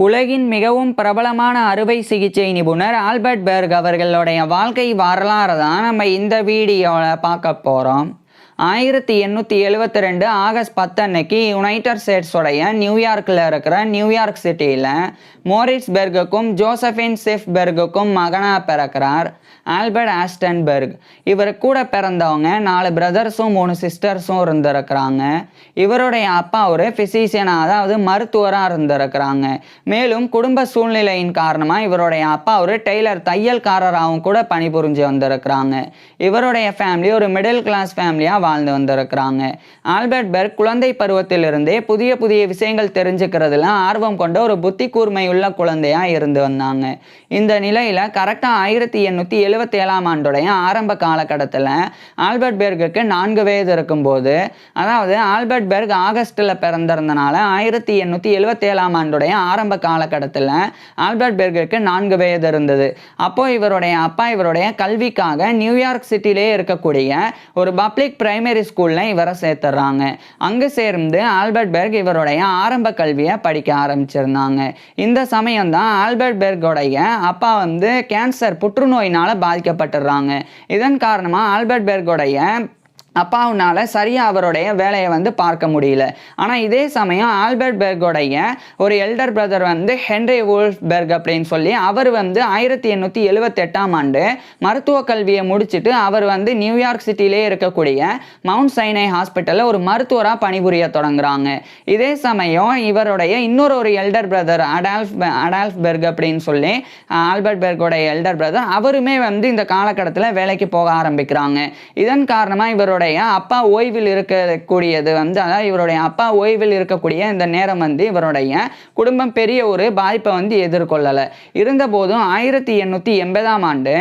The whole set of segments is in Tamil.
உலகின் மிகவும் பிரபலமான அறுவை சிகிச்சை நிபுணர் ஆல்பர்ட் பெர்க் அவர்களுடைய வாழ்க்கை வரலாறு தான் நம்ம இந்த வீடியோவில் பார்க்க போகிறோம். 1872 ஆகஸ்ட் 10 அன்னைக்கு யுனைடெட் ஸ்டேட்ஸோடைய நியூயார்க்கில் இருக்கிற நியூயார்க் சிட்டியில் மோரிட்ஸ் பெர்குக்கும் ஜோசபின் சிஃப் பெர்குக்கும் மகனாக பிறக்கிறார் ஆல்பர்ட் ஆஸ்டன் பெர்க். இவர் கூட பிறந்தவங்க 4 பிரதர்ஸும் 3 சிஸ்டர்ஸும் இருந்திருக்கிறாங்க. இவருடைய அப்பா ஒரு ஃபிசிஷியனாக, அதாவது மருத்துவராக இருந்திருக்கிறாங்க. மேலும் குடும்ப சூழ்நிலையின் காரணமாக இவருடைய அப்பா ஒரு டெய்லர், தையல்காரராகவும் கூட பணிபுரிஞ்சு வந்திருக்கிறாங்க. இவருடைய ஃபேமிலி ஒரு மிடில் கிளாஸ் ஃபேமிலியாக வாழ்ந்து வந்திருக்கிறாங்க. ஆல்பர்ட் பெர்க் குழந்தை பருவத்திலிருந்தே புதிய புதிய விஷயங்கள் தெரிஞ்சுக்கிறதுல ஆர்வம் கொண்ட ஒரு புத்தி கூர்மையுள்ள குழந்தையா இருந்து வந்தாங்க. இந்த நிலையில கரெக்டாக 1877 ஆண்டுடைய ஆரம்ப காலகட்டத்தில் ஆல்பர்ட் பெர்குக்கு 4 வயது இருக்கும்போது, அதாவது ஆல்பர்ட் பெர்க் ஆகஸ்டில் பிறந்திருந்தனால 1877 ஆண்டுடைய ஆரம்ப காலகட்டத்தில் ஆல்பர்ட் பெர்குக்கு 4 வயது இருந்தது. அப்போ இவருடைய அப்பா இவருடைய கல்விக்காக நியூயார்க் சிட்டிலே இருக்கக்கூடிய ஒரு பப்ளிக் பிரைமரி ஸ்கூல்ல இவரை சேர்த்துறாங்க. அங்கு சேர்ந்து ஆல்பர்ட் பெர்க் இவருடைய ஆரம்ப கல்வியை படிக்க ஆரம்பிச்சிருந்தாங்க. இந்த சமயம் தான் ஆல்பர்ட் பெர்கோடைய அப்பா கேன்சர், புற்றுநோயினால பாதிக்கப்பட்டுறாங்க. இதன் காரணமா ஆல்பர்ட் பெர்கோடைய அப்பாவுனால சரியாக அவருடைய வேலையை பார்க்க முடியல. ஆனால் இதே சமயம் ஆல்பர்ட் பெர்கோடைய ஒரு எல்டர் பிரதர் ஹென்ரி வுல்ஃப் பெர்க் அப்படின்னு சொல்லி அவர் 1878 ஆண்டு மருத்துவ கல்வியை முடிச்சுட்டு அவர் நியூயார்க் சிட்டிலே இருக்கக்கூடிய மவுண்ட் சைனை ஹாஸ்பிட்டலில் ஒரு மருத்துவராக பணிபுரிய தொடங்குறாங்க. இதே சமயம் இவருடைய இன்னொரு எல்டர் பிரதர் அடால்ஃப் பெர்க் அப்படின்னு சொல்லி ஆல்பர்ட் பெர்கோடைய எல்டர் பிரதர் அவருமே இந்த காலகட்டத்தில் வேலைக்கு போக ஆரம்பிக்கிறாங்க. இதன் காரணமாக இவருடைய அப்பா ஓய்வில் இருக்கக்கூடியது அதாவது இவருடைய அப்பா ஓய்வில் இருக்கக்கூடிய இந்த நேரம் இவருடைய குடும்பம் பெரிய ஒரு பாதிப்பை எதிர்கொள்ளலை. இருந்த போதும் 1880 ஆண்டு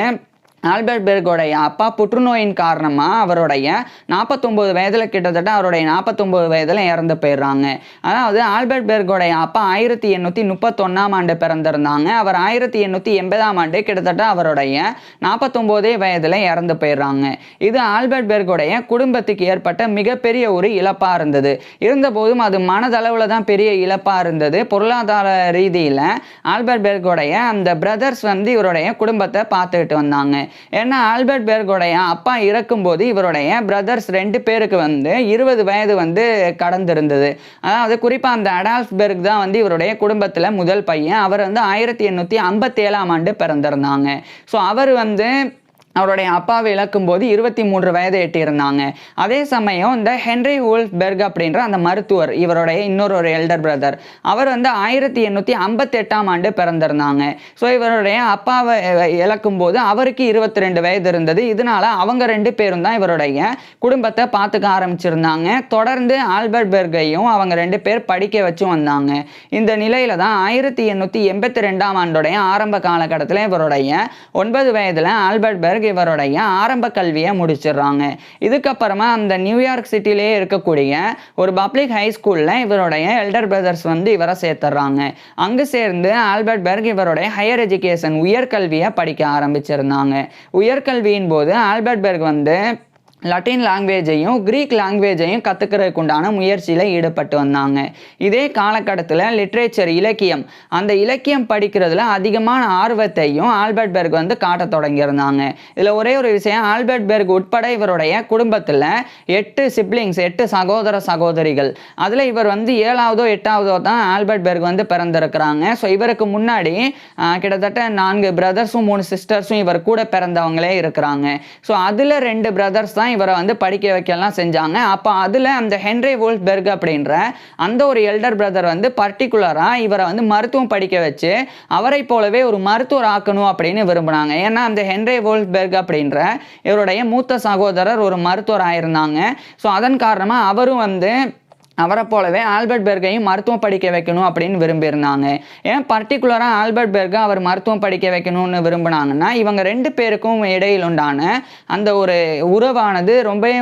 ஆல்பர்ட் பெர்கோடைய அப்பா புற்றுநோயின் காரணமாக அவருடைய 49 வயதில், கிட்டத்தட்ட அவருடைய 49 வயதில் இறந்து போயிடுறாங்க. அதாவது ஆல்பர்ட் பெர்கோடைய அப்பா 1831 ஆண்டு பிறந்திருந்தாங்க. அவர் 1880 ஆண்டு கிட்டத்தட்ட அவருடைய 49 வயதில் இறந்து போயிடுறாங்க. இது ஆல்பர்ட் பெர்கோடைய குடும்பத்துக்கு ஏற்பட்ட மிகப்பெரிய ஒரு இழப்பாக இருந்தது. இருந்தபோதும் அது மனதளவில் தான் பெரிய இழப்பாக இருந்தது. பொருளாதார ரீதியில் ஆல்பர்ட் பெர்கோடைய அந்த பிரதர்ஸ் இவருடைய குடும்பத்தை பார்த்துக்கிட்டு வந்தாங்க. ஏன்னா ஆல்பர்ட் பெர்கோடைய அப்பா இறக்கும்போது இவருடைய பிரதர்ஸ் 2 பேருக்கு 20 வயது கடந்திருந்தது. அதாவது குறிப்பாக அந்த அடால்ஃப் பெர்க் தான் இவருடைய குடும்பத்தில் முதல் பையன். அவர் 1857 ஆண்டு பிறந்திருந்தாங்க. ஸோ அவர் அவருடைய அப்பாவை இழக்கும்போது 23 வயதை எட்டியிருந்தாங்க. அதே சமயம் இந்த ஹென்ரி வுல்ஃப் பெர்க் அப்படின்ற அந்த மருத்துவர், இவருடைய இன்னொரு எல்டர் பிரதர், அவர் 1858 ஆண்டு பிறந்திருந்தாங்க. ஸோ இவருடைய அப்பாவை இழக்கும்போது அவருக்கு 22 வயது இருந்தது. இதனால அவங்க 2 பேரும் தான் இவருடைய குடும்பத்தை பார்த்துக்க ஆரம்பிச்சிருந்தாங்க. தொடர்ந்து ஆல்பர்ட் பெர்கையும் அவங்க 2 பேர் படிக்க வச்சும் வந்தாங்க. இந்த நிலையில தான் 1882 ஆண்டுடைய ஆரம்ப காலகட்டத்தில் இவருடைய 9 வயதில் ஆல்பர்ட் பெர்க் இவருடைய ஆரம்ப கல்வியை முடிச்சிடுறாங்க. இதுக்கப்புறமா அந்த நியூயார்க் சிட்டிலே இருக்கக்கூடிய ஒரு பப்ளிக் ஹை ஸ்கூல்ல இவருடைய எல்டர் பிரதர்ஸ் இவரை சேர்த்துறாங்க. அங்கு சேர்ந்து ஆல்பர்ட் பெர்க் இவருடைய ஹையர் எஜுகேஷன், உயர்கல்வியை படிக்க ஆரம்பிச்சிருந்தாங்க. உயர்கல்வியின் போது ஆல்பர்ட் பெர்க் லட்டின் லாங்குவேஜையும் கிரீக் லாங்குவேஜையும் கற்றுக்கிறதுக்கு உண்டான முயற்சியில் ஈடுபட்டு வந்தாங்க. இதே காலகட்டத்தில் லிட்ரேச்சர், இலக்கியம், அந்த இலக்கியம் படிக்கிறதுல அதிகமான ஆர்வத்தையும் ஆல்பர்ட் பெர்க் காட்ட தொடங்கியிருந்தாங்க. இதில் ஒரே ஒரு விஷயம், ஆல்பர்ட் பெர்க் உட்பட இவருடைய குடும்பத்தில் 8 சிப்ளிங்ஸ், 8 சகோதர சகோதரிகள். அதில் இவர் 7ஆவதோ 8ஆவதோ தான் ஆல்பர்ட் பெர்க் பிறந்திருக்கிறாங்க. ஸோ இவருக்கு முன்னாடி கிட்டத்தட்ட 4 பிரதர்ஸும் 3 சிஸ்டர்ஸும் இவர் கூட பிறந்தவங்களே இருக்கிறாங்க. ஸோ அதில் 2 பிரதர்ஸ் தான் இவரை படிக்க வைக்கலாம் செஞ்சாங்க. அப்போ அதில் அந்த ஹென்ரி வுல்ஃப் பெர்க் அப்படின்ற அந்த ஒரு எல்டர் பிரதர் பர்டிகுலராக இவரை மருத்துவம் படிக்க வச்சு அவரை போலவே ஒரு மருத்துவர் ஆக்கணும் அப்படின்னு விரும்பினாங்க. ஏன்னா அந்த ஹென்ரி வுல்ஃப் பெர்க் அப்படின்ற இவருடைய மூத்த சகோதரர் ஒரு மருத்துவர் ஆயிருந்தாங்க. ஸோ அதன் காரணமாக அவரும் அவரை போலவே ஆல்பர்ட் பெர்கையும் மருத்துவம் படிக்க வைக்கணும் அப்படின்னு விரும்பியிருந்தாங்க. ஏன் பர்டிகுலராக ஆல்பர்ட் பெர்கை அவர் மருத்துவம் படிக்க வைக்கணும்னு விரும்பினாங்கன்னா, இவங்க 2 பேருக்கும் இடையில் உண்டான அந்த ஒரு உறவானது ரொம்பவே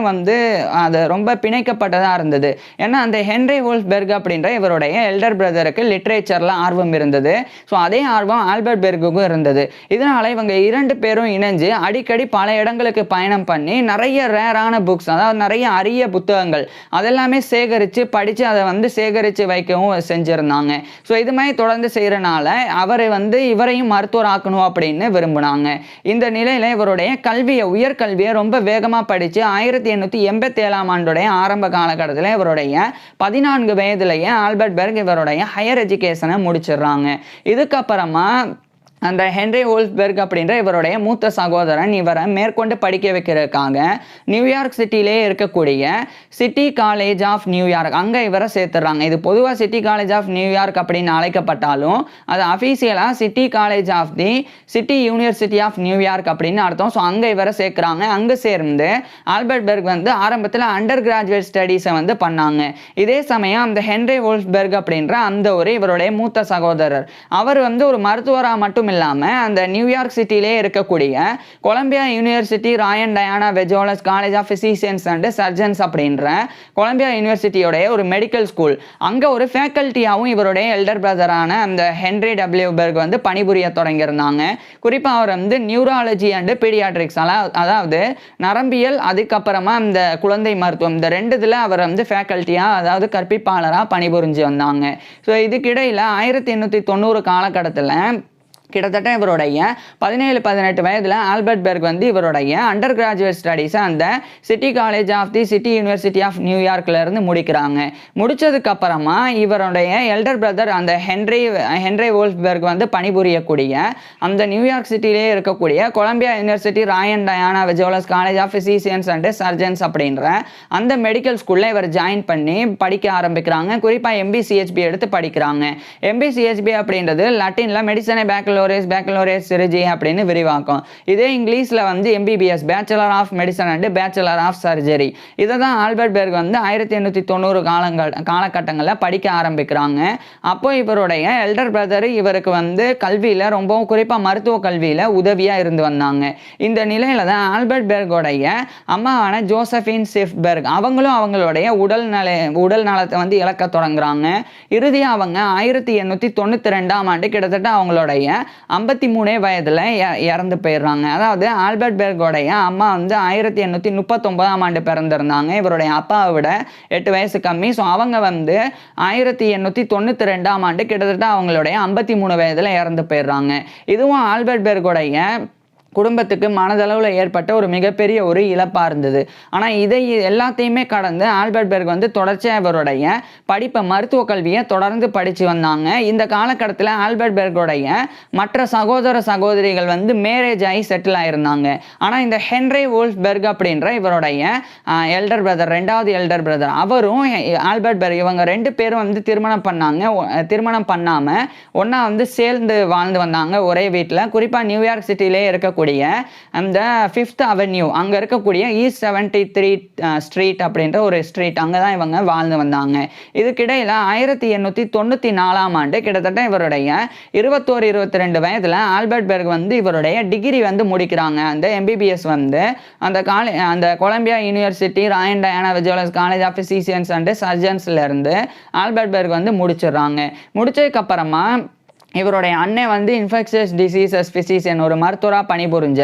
அது ரொம்ப பிணைக்கப்பட்டதாக இருந்தது. ஏன்னா அந்த ஹென்ரி வுல்ஃப் பெர்க் அப்படின்ற இவருடைய எல்டர் பிரதருக்கு லிட்ரேச்சரில் ஆர்வம் இருந்தது. ஸோ அதே ஆர்வம் ஆல்பர்ட் பெர்குக்கும் இருந்தது. இதனால் இவங்க 2 பேரும் இணைஞ்சு அடிக்கடி பல இடங்களுக்கு பயணம் பண்ணி நிறைய ரேரான புக்ஸ், அதாவது நிறைய அரிய புத்தகங்கள் அதெல்லாமே சேகரித்து படித்து அதை வந்து சேகரித்து வைக்கவும் செஞ்சுருந்தாங்க. ஸோ இது மாதிரி தொடர்ந்து செய்கிறனால அவரை வந்து இவரையும் மருத்துவர் ஆக்கணும் அப்படின்னு விரும்பினாங்க. இந்த நிலையில் இவருடைய உயர்கல்வியை ரொம்ப வேகமாக படித்து 1887ஆம் ஆண்டுடைய ஆரம்ப காலகட்டத்தில் இவருடைய 14 வயதிலேயே ஆல்பர்ட் பெர்க் இவருடைய ஹையர் எஜுகேஷனை முடிச்சிடுறாங்க. இதுக்கப்புறமா அந்த ஹென்ரி வோல்ஃபெர்க் அப்படின்ற இவருடைய மூத்த சகோதரன் இவரை மேற்கொண்டு படிக்க வைக்கிறதுக்காக நியூயார்க் சிட்டியிலே இருக்கக்கூடிய சிட்டி காலேஜ் ஆஃப் நியூயார்க் அங்கே இவரை சேர்த்துறாங்க. இது பொதுவாக சிட்டி காலேஜ் ஆஃப் நியூயார்க் அப்படின்னு அழைக்கப்பட்டாலும் அது அஃபீஷியலாக city college of the city university of New York அப்படின்னு அர்த்தம். ஸோ அங்கே இவரை சேர்க்குறாங்க. அங்கே சேர்ந்து ஆல்பர்ட் பெர்க் வந்து ஆரம்பத்தில் அண்டர் கிராஜுவேட் ஸ்டடீஸை வந்து பண்ணாங்க. இதே சமயம் அந்த ஹென்ரி வோல்ஃபெர்க் அப்படின்ற அந்த ஒரு இவருடைய மூத்த சகோதரர் அவர் வந்து ஒரு மருத்துவராக மட்டும் இல்லாமல் அந்த நியூயார்க் சிட்டியிலே இருக்கக்கூடிய Columbia university Roy and Diana Vagelos college of physicians and surgeons அப்படின்ற கொலம்பியா யூனிவர்சிட்டியோடைய ஒரு மெடிக்கல் ஸ்கூல் அங்கே ஒரு ஃபேக்கல்ட்டியாகவும் இவருடைய எல்டர் பிரதரான அந்த ஹென்ரி டபிள்யூ பெர்க் வந்து பணிபுரிய தொடங்கியிருந்தாங்க. குறிப்பாக அவர் வந்து நியூராலஜி அண்டு பீடியாட்ரிக்ஸ் அதாவது நரம்பியல் அதுக்கப்புறமா இந்த குழந்தை மருத்துவம் இந்த 2 இதில் அவர் வந்து ஃபேக்கல்ட்டியாக அதாவது கற்பிப்பாளராக பணிபுரிஞ்சு வந்தாங்க. ஸோ இதுக்கிடையில் 1890 காலகட்டத்தில் கிட்டத்தட்ட இவருடைய 17-18 வயதில் ஆல்பர்ட் பெர்க் வந்து இவருடைய அண்டர் கிராஜுவேட் ஸ்டடீஸை அந்த city college of the city university of நியூயார்க்லேருந்து முடிக்கிறாங்க. முடித்ததுக்கப்புறமா இவருடைய எல்டர் பிரதர் அந்த ஹென்ரி வோல்ஃபெர்க் வந்து பணிபுரியக்கூடிய அந்த நியூயார்க் சிட்டியிலே இருக்கக்கூடிய Columbia university Roy and Diana Vagelos college of physicians and surgeons அப்படின்ற அந்த மெடிக்கல் ஸ்கூலில் இவர் ஜாயின் பண்ணி படிக்க ஆரம்பிக்கிறாங்க. குறிப்பாக MBCHB எடுத்து படிக்கிறாங்க. MBCHB அப்படின்றது லட்டினில் மெடிசனை பேக்கலோரேஸ் சிரிஜி அப்படின்னு விரிவாக்கும். இதே இங்கிலீஷில் வந்து MBBS bachelor of medicine and bachelor of surgery. இதை தான் ஆல்பர்ட் பெர்க் வந்து 1890 காலகட்டங்களில் படிக்க ஆரம்பிக்கிறாங்க. அப்போ இவருடைய எல்டர் பிரதர் இவருக்கு வந்து கல்வியில் ரொம்பவும் குறிப்பாக மருத்துவ கல்வியில் உதவியாக இருந்து வந்தாங்க. இந்த நிலையில தான் ஆல்பர்ட் பெர்கோடைய அம்மாவான ஜோசபின் செஃப் பெர்க் அவங்களும் அவங்களுடைய உடல் நலத்தை வந்து இழக்க தொடங்குறாங்க. இறுதியாக அவங்க 1892ஆம் ஆண்டு கிட்டத்தட்ட அவங்களுடைய 53 வயதில் இறந்து போயிடுறாங்க. அதாவது ஆல்பர்ட் பெர்கோடைய அம்மா வந்து 1839ஆம் ஆண்டு பிறந்திருந்தாங்க. இவருடைய அப்பாவை விட 8 வயசு கம்மி. ஸோ அவங்க வந்து 1892ஆம் ஆண்டு கிட்டத்தட்ட அவங்களுடைய 53 வயதில் இறந்து போயிடுறாங்க. இதுவும் ஆல்பர்ட் பெர்கோடைய குடும்பத்துக்கு மனதளவில் ஏற்பட்ட ஒரு மிகப்பெரிய ஒரு இழப்பாக இருந்தது. ஆனால் இதை எல்லாத்தையுமே கடந்து ஆல்பர்ட் பெர்க் வந்து தொடர்ச்சியாக இவருடைய படிப்பை மருத்துவ கல்வியை தொடர்ந்து படித்து வந்தாங்க. இந்த காலகட்டத்தில் ஆல்பர்ட் பெர்கோடைய மற்ற சகோதரிகள் வந்து மேரேஜ் ஆகி செட்டில் ஆகியிருந்தாங்க. ஆனால் இந்த ஹென்ரி வோல்ஃபெர்க் அப்படின்ற இவருடைய எல்டர் பிரதர் 2வது எல்டர் பிரதர் அவரும் ஆல்பர்ட் பெர்க் இவங்க 2 பேரும் வந்து திருமணம் பண்ணாமல் ஒன்றா வந்து சேர்ந்து வாழ்ந்து வந்தாங்க ஒரே வீட்டில். குறிப்பாக நியூயார்க் சிட்டியிலே இருக்கக்கூடிய அந்த 5th அவென்யூ அங்கே இருக்கக்கூடிய ஈஸ்ட் 73 ஸ்ட்ரீட் அப்படின்ற ஒரு ஸ்ட்ரீட் அங்கே தான் இவங்க வாழ்ந்து வந்தாங்க. இதுக்கிடையில் 1894ஆம் ஆண்டு கிட்டத்தட்ட இவருடைய 21-22 வயதில் ஆல்பர்ட் பெர்க் வந்து இவருடைய டிகிரி வந்து முடிக்கிறாங்க. அந்த MBBS வந்து அந்த Columbia university Roy and Diana Vagelos college of physicians and சர்ஜன்ஸ்லேருந்து ஆல்பர்ட் பெர்க் வந்து முடிச்சிடுறாங்க. முடிச்சதுக்கப்புறமா இவருடைய அண்ணன் வந்து இன்ஃபெக்ஷியஸ் டிசீசஸ் ஃபிசிஷியன் ஒரு மருத்துவராக பணிபுரிஞ்ச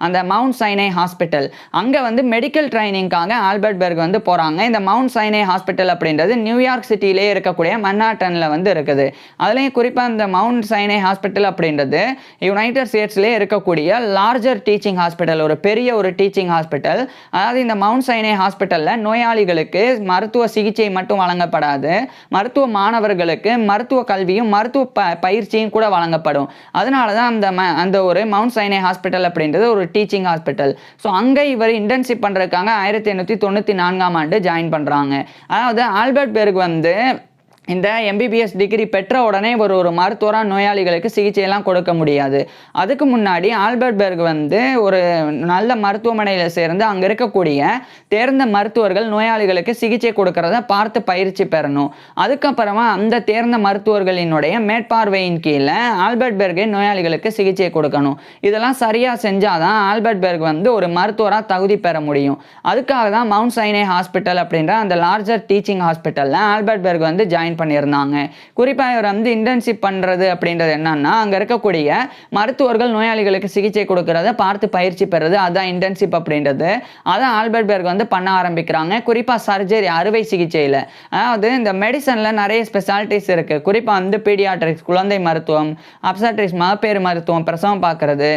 அந்த மவுண்ட் சைனை ஹாஸ்பிட்டல் அங்கே வந்து மெடிக்கல் ட்ரைனிங்காக ஆல்பர்ட் பெர்க் வந்து போகிறாங்க. இந்த மவுண்ட் சைனை ஹாஸ்பிட்டல் அப்படின்றது நியூயார்க் சிட்டியிலே இருக்கக்கூடிய மன்னாட்டனில் வந்து இருக்குது. அதுலேயும் குறிப்பாக இந்த மவுண்ட் சைனை ஹாஸ்பிட்டல் அப்படின்றது யுனைடெட் ஸ்டேட்ஸ்லேயே இருக்கக்கூடிய லார்ஜர் டீச்சிங் ஹாஸ்பிட்டல் ஒரு பெரிய ஒரு டீச்சிங் ஹாஸ்பிட்டல். அதாவது இந்த மவுண்ட் சைனை ஹாஸ்பிட்டலில் நோயாளிகளுக்கு மருத்துவ சிகிச்சை மட்டும் வழங்கப்படாது, மருத்துவ மாணவர்களுக்கு மருத்துவ கல்வியும் மருத்துவ பயிற்சி கூட வழங்கப்படும். அதனால தான் அந்த ஒரு மவுண்ட் சைனை ஹாஸ்பிட்டல் அப்படின்றது ஒரு டீச்சிங் ஹாஸ்பிட்டல். ஸோ அங்கே இவர் இன்டர்ன்ஷிப் பண்ணுறதுக்காக 1894ஆம் ஆண்டு ஜாயின் பண்ணுறாங்க. அதாவது ஆல்பர்ட் பெர்க் வந்து இந்த MBBS டிகிரி பெற்ற உடனே ஒரு மருத்துவராக நோயாளிகளுக்கு சிகிச்சையெல்லாம் கொடுக்க முடியாது. அதுக்கு முன்னாடி ஆல்பர்ட் பெர்க் வந்து ஒரு நல்ல மருத்துவமனையில் சேர்ந்து அங்கே இருக்கக்கூடிய தேர்ந்த மருத்துவர்கள் நோயாளிகளுக்கு சிகிச்சை கொடுக்கறத பார்த்து பயிற்சி பெறணும். அதுக்கப்புறமா அந்த தேர்ந்த மருத்துவர்களினுடைய மேற்பார்வையின் கீழே ஆல்பர்ட் பெர்கே நோயாளிகளுக்கு சிகிச்சை கொடுக்கணும். இதெல்லாம் சரியாக செஞ்சாதான் ஆல்பர்ட் பெர்க் வந்து ஒரு மருத்துவராக தகுதி பெற முடியும். அதுக்காக தான் மவுண்ட் சைனை ஹாஸ்பிட்டல் அப்படின்ற அந்த லார்ஜர் டீச்சிங் ஹாஸ்பிட்டலில் ஆல்பர்ட் பெர்க் வந்து ஜாயின் பண்ணியிருந்தாங்க. குறிப்பாக இவர் வந்து இன்டர்ன்ஷிப் பண்ணுறது அப்படின்றது என்னன்னா, அங்கே இருக்கக்கூடிய மருத்துவர்கள் நோயாளிகளுக்கு சிகிச்சை கொடுக்கறத பார்த்து பயிற்சி பெறுறது, அதான் இன்டர்ன்ஷிப் அப்படின்றது. அதான் ஆல்பர்ட் பெர்க் வந்து பண்ண ஆரம்பிக்கிறாங்க. குறிப்பாக சர்ஜரி, அறுவை சிகிச்சையில். அதாவது இந்த மெடிசனில் நிறைய ஸ்பெஷாலிட்டிஸ் இருக்குது. குறிப்பாக வந்து பீடியாட்ரிக்ஸ், குழந்தை மருத்துவம், அப்சட்ரிக்ஸ், மகப்பேறு மருத்துவம், பிரசவம் பார்க்கறது,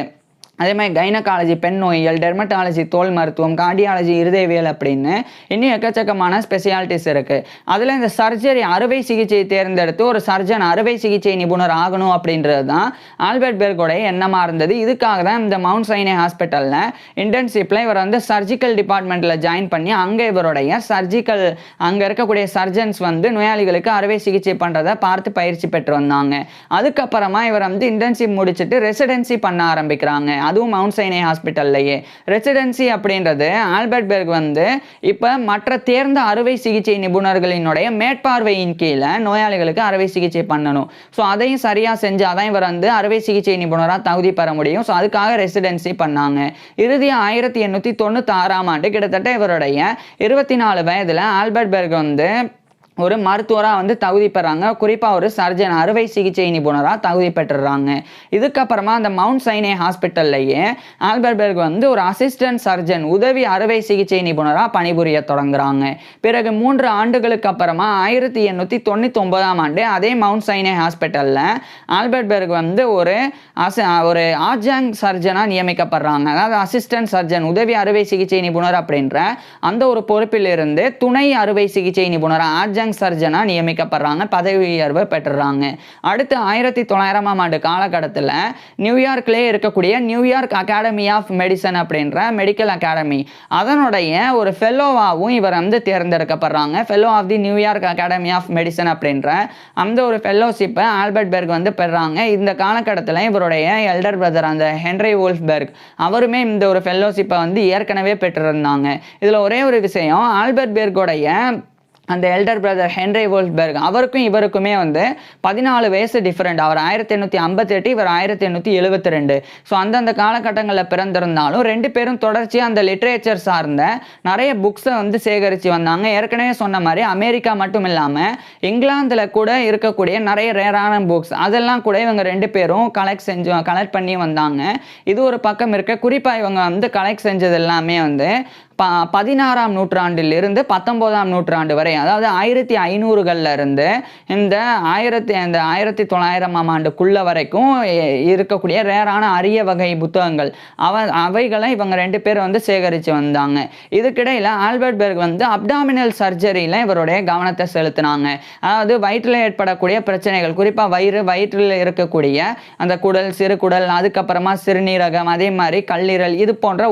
அதே மாதிரி கைனகாலஜி, பெண் நோயியல், டெர்மட்டாலஜி, தோல் மருத்துவம், கார்டியாலஜி, இருதயவியல் அப்படின்னு இன்னும் எக்கச்சக்கமான ஸ்பெஷாலிட்டிஸ் இருக்குது. அதில் இந்த சர்ஜரி, அறுவை சிகிச்சையை தேர்ந்தெடுத்து ஒரு சர்ஜன், அறுவை சிகிச்சை நிபுணர் ஆகணும் அப்படின்றது தான் ஆல்பர்ட் பெர்கோடைய எண்ணமாக இருந்தது. இதுக்காக தான் இந்த மவுண்ட் சைனே ஹாஸ்பிட்டலில் இன்டர்ன்ஷிப்பில் இவர் வந்து சர்ஜிக்கல் டிபார்ட்மெண்ட்டில் ஜாயின் பண்ணி அங்கே இவருடைய சர்ஜிக்கல், அங்கே இருக்கக்கூடிய சர்ஜன்ஸ் வந்து நோயாளிகளுக்கு அறுவை சிகிச்சை பண்ணுறதை பார்த்து பயிற்சி பெற்று வந்தாங்க. அதுக்கப்புறமா இவர் வந்து இன்டர்ன்ஷிப் முடிச்சுட்டு ரெசிடென்சி பண்ண ஆரம்பிக்கிறாங்க. அதுவும் மவுண்ட் சைனே ஹாஸ்பிட்டல்லையே. ரெசிடென்சி அப்படின்றது ஆல்பர்ட் பெர்க் வந்து இப்போ மற்ற தேர்ந்த அறுவை சிகிச்சை நிபுணர்களினுடைய மேற்பார்வையின் கீழே நோயாளிகளுக்கு அறுவை சிகிச்சை பண்ணணும். ஸோ அதையும் சரியாக செஞ்சால் தான் இவர் வந்து அறுவை சிகிச்சை நிபுணராக தகுதி பெற முடியும். ஸோ அதுக்காக ரெசிடென்சி பண்ணாங்க. இறுதியாக 1896ஆம் ஆண்டு கிட்டத்தட்ட இவருடைய 24 வயதில் ஆல்பர்ட் பெர்க் வந்து ஒரு மருத்துவராக வந்து தகுதி பெறாங்க. குறிப்பாக ஒரு சர்ஜன், அறுவை சிகிச்சை நிபுணராக தகுதி பெற்றுறாங்க. இதுக்கப்புறமா அந்த மவுண்ட் சைனே ஹாஸ்பிட்டல்லையே ஆல்பர்ட் பெர்க் வந்து ஒரு அசிஸ்டன்ட் சர்ஜன், உதவி அறுவை சிகிச்சை நிபுணராக பணிபுரிய தொடங்குறாங்க. பிறகு 3 ஆண்டுகளுக்கு அப்புறமா 1899ஆம் ஆண்டு அதே மவுண்ட் சைனே ஹாஸ்பிட்டலில் ஆல்பர்ட் பெர்க் வந்து ஒரு ஆட்ஜாங் சர்ஜனாக நியமிக்கப்படுறாங்க. அதாவது அசிஸ்டன்ட் சர்ஜன், உதவி அறுவை சிகிச்சை நிபுணர் அப்படின்ற அந்த ஒரு பொறுப்பில் இருந்து துணை அறுவை சிகிச்சை நிபுணர் ஆட்ஜாங் சர்ஜனா நியமிக்கப்படுறாங்க. பதவி உயர்வு பெற்றுறாங்க. அடுத்து 1900ஆம் ஆண்டு காலகட்டத்தில் நியூயார்க்லேயே இருக்கக்கூடிய நியூயார்க் அகாடமி ஆஃப் மெடிசன் அப்படின்ற மெடிக்கல் அகாடமி, அதனுடைய ஒரு ஃபெல்லோவாகவும் இவர் வந்து தேர்ந்தெடுக்கப்படுறாங்க. Fellow of the New York academy of medicine அப்படின்ற அந்த ஒரு ஃபெல்லோஷிப்பை ஆல்பர்ட் பெர்க் வந்து பெறாங்க. இந்த காலகட்டத்தில் இவருடைய எல்டர் பிரதர் அந்த ஹென்ரி வோல்ஃபெர்க் அவருமே இந்த ஒரு ஃபெல்லோஷிப்பை வந்து ஏற்கனவே பெற்றிருந்தாங்க. இதில் ஒரே ஒரு விஷயம், ஆல்பர்ட் பெர்கோடைய அந்த எல்டர் பிரதர் ஹென்ரி வோல்ஃபெர்க் அவருக்கும் இவருக்குமே வந்து 14 வயசு டிஃப்ரெண்ட். அவர் 1858, இவர் 1872. ஸோ அந்தந்த காலகட்டங்களில் பிறந்திருந்தாலும் 2 பேரும் தொடர்ச்சியாக அந்த லிட்ரேச்சர் சார்ந்த நிறைய புக்ஸை வந்து சேகரித்து வந்தாங்க. ஏற்கனவே சொன்ன மாதிரி அமெரிக்கா மட்டும் இல்லாமல் இங்கிலாந்தில் கூட இருக்கக்கூடிய நிறைய ரேரான புக்ஸ் அதெல்லாம் கூட இவங்க 2 பேரும் கலெக்ட் பண்ணி வந்தாங்க. இது ஒரு பக்கம் இருக்க. குறிப்பாக இவங்க வந்து கலெக்ட் செஞ்சது எல்லாமே வந்து 16ஆம் நூற்றாண்டிலிருந்து 19ஆம் நூற்றாண்டு வரை, அதாவது 1500களில் இருந்து இந்த 1900ஆம் ஆண்டுக்குள்ள வரைக்கும் இருக்கக்கூடிய ரேரான அரிய வகை புத்தகங்கள் அவைகளை இவங்க 2 பேர் வந்து சேகரித்து வந்தாங்க. இதுக்கிடையில் ஆல்பர்ட் பெர்க் வந்து அப்டாமினல் சர்ஜரியில் இவருடைய கவனத்தை செலுத்தினாங்க. அதாவது வயிற்றில் ஏற்படக்கூடிய பிரச்சனைகள், குறிப்பாக வயிற்றில் இருக்கக்கூடிய அந்த குடல், சிறுகுடல், அதுக்கப்புறமா சிறுநீரகம், அதே மாதிரி கல்லீரல், இது போன்ற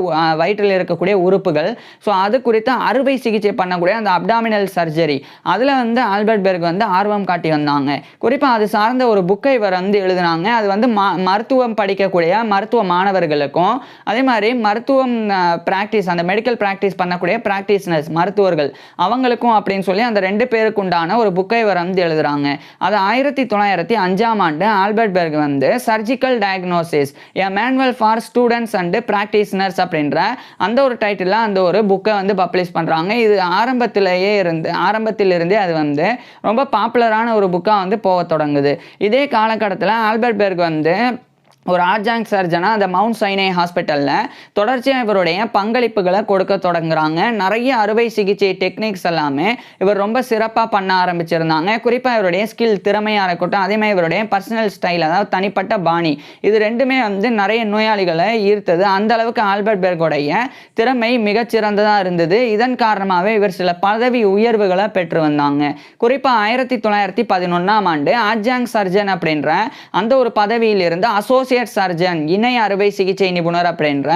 வயிற்றில் இருக்கக்கூடிய உறுப்புகள், ஸோ அது குறித்து அறுவை சிகிச்சை பண்ணக்கூடிய அந்த அப்டாமினல் சர்ஜரி அதில் வந்து ஆல்பர்ட் பெர்க் வந்து ஆர்வம் காட்டி வந்தாங்க. குறிப்பாக அது சார்ந்த ஒரு புக்கை இவர் வந்து எழுதினாங்க. அது வந்து மருத்துவம் படிக்கக்கூடிய மருத்துவ மாணவர்களுக்கும் அதே மாதிரி மருத்துவம் ப்ராக்டிஸ், அந்த மெடிக்கல் ப்ராக்டிஸ் பண்ணக்கூடிய ப்ராக்டிஸ்னர்ஸ் மருத்துவர்கள் அவங்களுக்கும் அப்படின்னு சொல்லி அந்த 2 பேருக்கு உண்டான ஒரு புக்கை இவர் வந்து எழுதுறாங்க. அது 1905ஆம் ஆண்டு ஆல்பர்ட் பெர்க் வந்து surgical diagnosis a manual for students and practitioners அப்படின்ற அந்த ஒரு டைட்டில் அந்த ஒரு புக்கை வந்து பப்ளிஷ் பண்ணுறாங்க. இது ஆரம்பத்திலிருந்தே அது வந்து ரொம்ப பாப்புலரான ஒரு புக்காக வந்து போக தொடங்குது. இதே காலகட்டத்தில் ஆல்பர்ட் பெர்க் வந்து ஒரு ஆட்ஜாங் சர்ஜனாக அந்த மவுண்ட் சைனே ஹாஸ்பிட்டலில் தொடர்ச்சியாக இவருடைய பங்களிப்புகளை கொடுக்க தொடங்குறாங்க. நிறைய அறுவை சிகிச்சை டெக்னிக்ஸ் எல்லாமே இவர் ரொம்ப சிறப்பாக பண்ண ஆரம்பிச்சிருந்தாங்க. குறிப்பாக இவருடைய ஸ்கில், திறமையாக இருக்கட்டும், அதேமாதிரி இவருடைய பர்சனல் ஸ்டைல், அதாவது தனிப்பட்ட பாணி, இது 2மே வந்து நிறைய நோயாளிகளை ஈர்த்தது. அந்த அளவுக்கு ஆல்பர்ட் பெர்கோடைய திறமை மிகச்சிறந்ததாக இருந்தது. இதன் காரணமாகவே இவர் சில பதவி உயர்வுகளை பெற்று வந்தாங்க. குறிப்பாக 1911ஆம் ஆண்டு ஆட்ஜாங் சர்ஜன் அப்படின்ற அந்த ஒரு பதவியில் இருந்து அசோசியேட் சர்ஜன், இணை அறுவை சிகிச்சை நிபுணர் அப்படின்ற